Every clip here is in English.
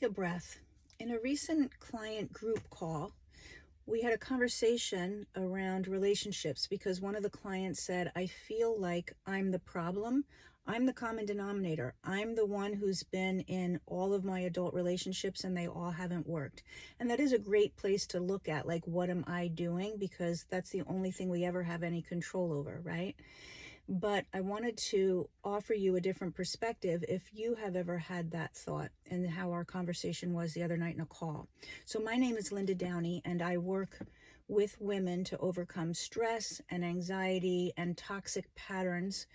Take a breath. In a recent client group call, we had a conversation around relationships because one of the clients said, I feel like I'm the problem. I'm the common denominator. I'm the one who's been in all of my adult relationships and they all haven't worked. And that is a great place to look at, like, what am I doing? Because that's the only thing we ever have any control over, right? But I wanted to offer you a different perspective if you have ever had that thought, and how our conversation was the other night in a call. So my name is Linda Downey, and I work with women to overcome stress and anxiety and toxic patterns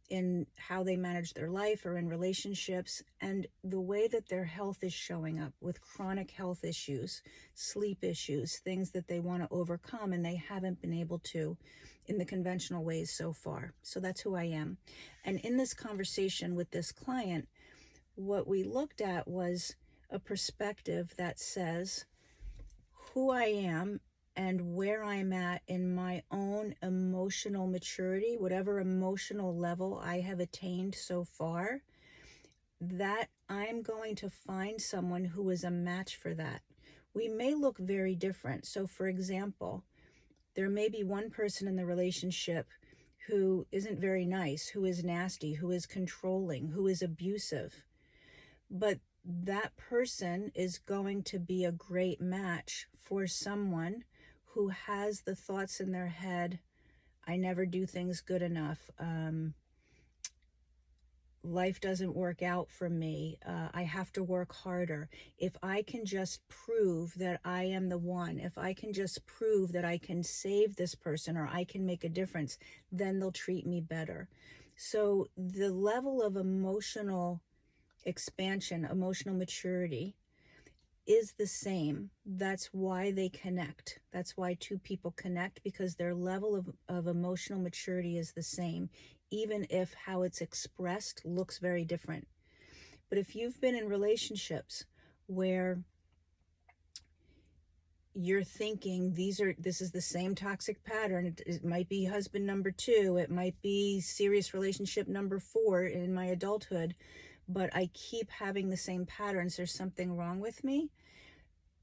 in how they manage their life or in relationships, and the way that their health is showing up with chronic health issues, sleep issues, things that they want to overcome and they haven't been able to in the conventional ways so far. So that's who I am. And in this conversation with this client, what we looked at was a perspective that says who I am and where I'm at in my own emotional maturity, whatever emotional level I have attained so far, that I'm going to find someone who is a match for that. We may look very different. So for example, there may be one person in the relationship who isn't very nice, who is nasty, who is controlling, who is abusive. But that person is going to be a great match for someone who has the thoughts in their head, I never do things good enough. Life doesn't work out for me. I have to work harder. If I can just prove that I am the one, if I can just prove that I can save this person or I can make a difference, then they'll treat me better. So the level of emotional expansion, emotional maturity is the same. That's why they connect. That's why two people connect, because their level of emotional maturity is the same, even if how it's expressed looks very different. But if you've been in relationships where you're thinking this is the same toxic pattern, it might be husband number 2, it might be serious relationship number 4 in my adulthood, but I keep having the same patterns, there's something wrong with me.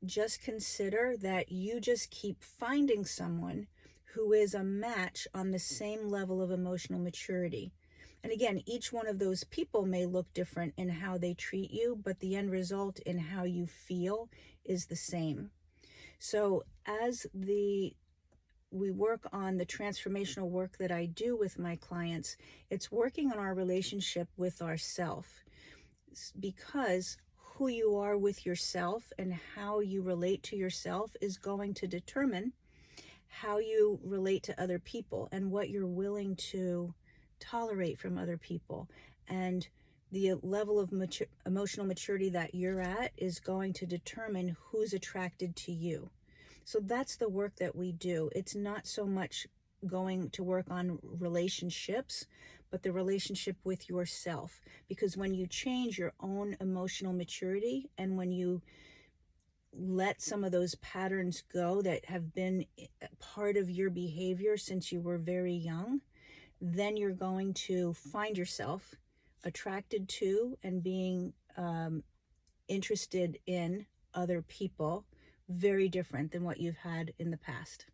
Just consider that you just keep finding someone who is a match on the same level of emotional maturity. And again, each one of those people may look different in how they treat you, but the end result in how you feel is the same. So as we work on the transformational work that I do with my clients, it's working on our relationship with ourself, because who you are with yourself and how you relate to yourself is going to determine how you relate to other people and what you're willing to tolerate from other people. And the level of emotional maturity that you're at is going to determine who's attracted to you. So that's the work that we do. It's not so much going to work on relationships, but the relationship with yourself. Because when you change your own emotional maturity and when you let some of those patterns go that have been part of your behavior since you were very young, then you're going to find yourself attracted to and being interested in other people very different than what you've had in the past.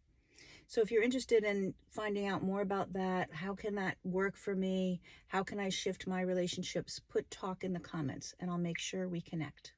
So if you're interested in finding out more about that, how can that work for me? How can I shift my relationships? Put talk in the comments and I'll make sure we connect.